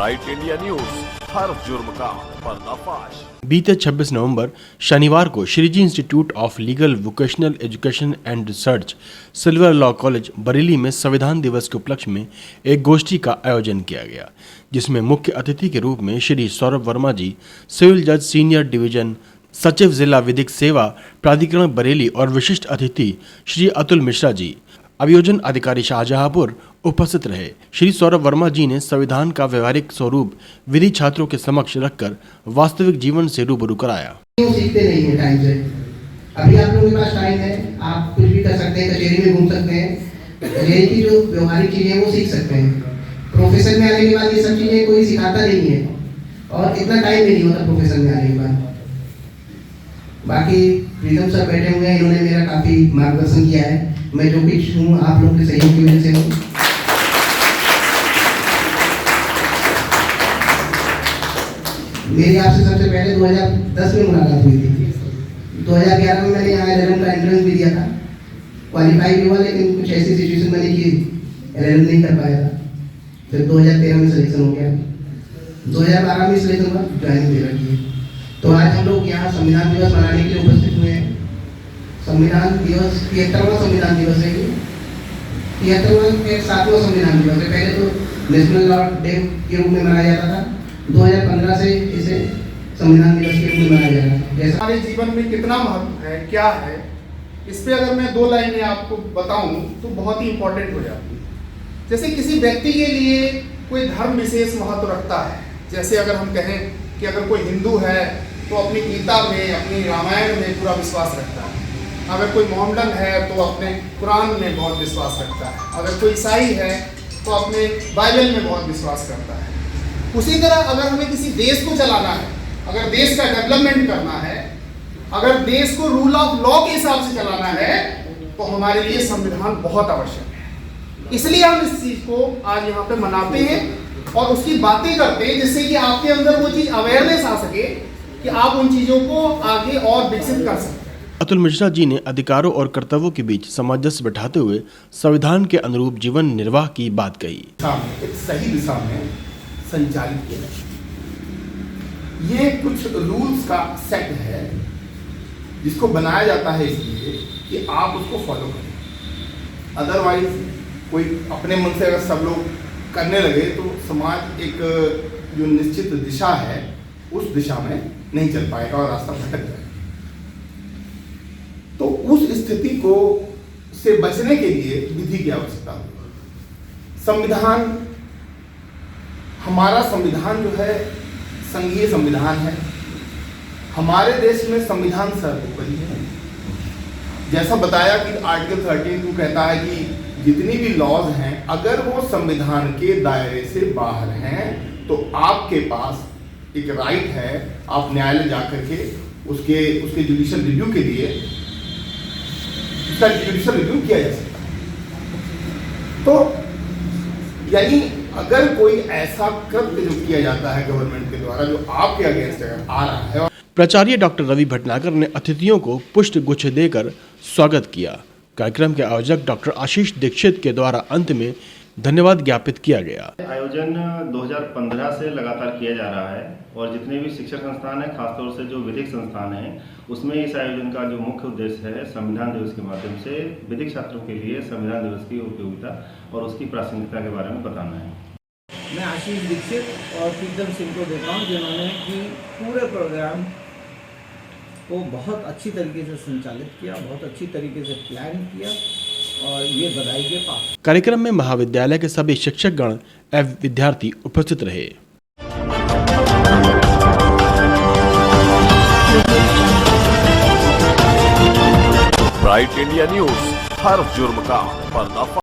Bright India news, हर जुर्म का पर्दाफाश। बीते 26 नवंबर शनिवार को Shriji institute of legal vocational education and research silver law college Bareilly में संविधान दिवस के उपलक्ष्य में एक गोष्ठी का आयोजन किया गया, जिसमें मुख्य अतिथि के रूप में श्री सौरभ वर्मा जी, सिविल जज सीनियर डिवीजन सचिव जिला विधिक सेवा प्राधिकरण बरेली और विशिष्ट अतिथि श्री अतुल मिश्रा जी, अभियोजन अधिकारी शाहजहांपुर उपस्थित रहे। श्री सौरभ वर्मा जी ने संविधान का व्यवहारिक स्वरूप विधि छात्रों के समक्ष रखकर वास्तविक जीवन से रूबरू कराया। सीखते नहीं है टाइम से। अभी आप लोगों के पास टाइम है, आप कुछ भी कर सकते हैं, कचहरी में घूम सकते हैं, कचहरी की जो व्यवहारिक चीजें हैं वो सीख सकते हैं। प्रोफेशन में आने के बाद ये सब चीजें कोई सिखाता नहीं है और इतना टाइम भी नहीं होता प्रोफेशन में आने के बाद। बाकी प्रीतम सर बैठे हुए हैं, इन्होंने मेरा काफी मार्गदर्शन किया है। मैं जो कुछ हूँ आप लोगों के सहयोग की वजह से हूँ। मेरी आपसे सबसे पहले 2010 में मुलाकात हुई थी। 2011 में मैंने यहाँ LLM का एंट्रेंस भी दिया था, क्वालिफाई भी हुआ, लेकिन कुछ ऐसी सिचुएशन बनी कि LLM नहीं कर पाया था। फिर 2013 में सिलेक्शन हो गया, 2012 में सिलेक्शन हुआ, ज्वाइनिंग दे रखी है। तो आज हम लोग यहाँ संविधान दिवस मनाने के लिए उपस्थित हुए हैं। संविधान दिवस 73वां संविधान दिवस है। 73वां संविधान दिवस है। पहले तो नेशनल लॉ डे के रूप में मनाया जाता था, 2015 से इसे संविधान दिवस के रूप में मनाया जा रहा है। जैसा हमारे जीवन में कितना महत्व है, क्या है, इस पे अगर मैं 2 लाइनें आपको बताऊं तो बहुत ही इंपॉर्टेंट हो जाती है। जैसे किसी व्यक्ति के लिए कोई धर्म विशेष महत्व रखता है। जैसे अगर हम कहें कि अगर कोई हिंदू है तो अपनी गीता में, अपनी रामायण में पूरा विश्वास रखता है। अगर कोई मोहम्मदन है तो अपने कुरान में बहुत विश्वास रखता है। अगर कोई ईसाई है तो अपने बाइबल में बहुत विश्वास करता है। उसी तरह अगर हमें किसी देश को चलाना है, अगर देश का डेवलपमेंट करना है, अगर देश को रूल ऑफ लॉ के हिसाब से चलाना है, तो हमारे लिए संविधान बहुत आवश्यक है। इसलिए हम इस चीज को आज यहाँ पे मनाते हैं और उसकी बातें करते हैं, जिससे कि आपके अंदर वो चीज अवेयरनेस आ सके कि आप उन चीजों को आगे और विकसित कर सकें। अतुल मिश्रा जी ने अधिकारों और कर्तव्यों के बीच सामंजस्य बैठाते हुए संविधान के अनुरूप जीवन निर्वाह की बात कही। एक सही दिशा में संचालित किया, ये कुछ रूल्स का सेट है जिसको बनाया जाता है इसलिए कि आप उसको फॉलो करें। अदरवाइज कोई अपने मन से अगर सब लोग करने लगे तो समाज एक जो निश्चित दिशा है उस दिशा में नहीं चल पाएगा और रास्ता भटक जाएगा। तो उस स्थिति को से बचने के लिए विधि की आवश्यकता होगी। संविधान, हमारा संविधान जो है संघीय संविधान है। हमारे देश में संविधान सर्वोपरि है। जैसा बताया कि आर्टिकल 32 कहता है कि जितनी भी लॉज हैं अगर वो संविधान के दायरे से बाहर हैं तो आपके पास एक राइट है, आप न्यायालय जाकर के उसके जुडिशियल रिव्यू के लिए उसका जुडिशियल रिव्यू किया जा सकता है। तो यानी अगर कोई ऐसा कृत्य जो किया जाता है गवर्नमेंट के द्वारा जो आपके अगेंस्ट आ रहा है। प्राचार्य डॉक्टर रवि भटनागर ने अतिथियों को पुष्प गुच्छ देकर स्वागत किया। कार्यक्रम के आयोजक डॉक्टर आशीष दीक्षित के द्वारा अंत में धन्यवाद ज्ञापित किया गया। आयोजन 2015 से लगातार किया जा रहा है और जितने भी शिक्षण संस्थान हैं, खासतौर से जो विधिक संस्थान हैं, उसमें इस आयोजन का जो मुख्य उद्देश्य है संविधान दिवस के माध्यम से विधिक छात्रों के लिए संविधान दिवस की उपयोगिता और उसकी प्रासंगिकता के बारे में बताना है। मैं आशीष दीक्षित और प्रीतम सिंह को देता हूँ, जिन्होंने कि पूरे प्रोग्राम को बहुत अच्छी तरीके से संचालित किया, बहुत अच्छी तरीके से प्लान किया और ये बधाई के पात्र। कार्यक्रम में महाविद्यालय के सभी शिक्षकगण एवं विद्यार्थी उपस्थित रहे। ब्राइट इंडिया न्यूज, हर जुर्म का पर्दाफाश।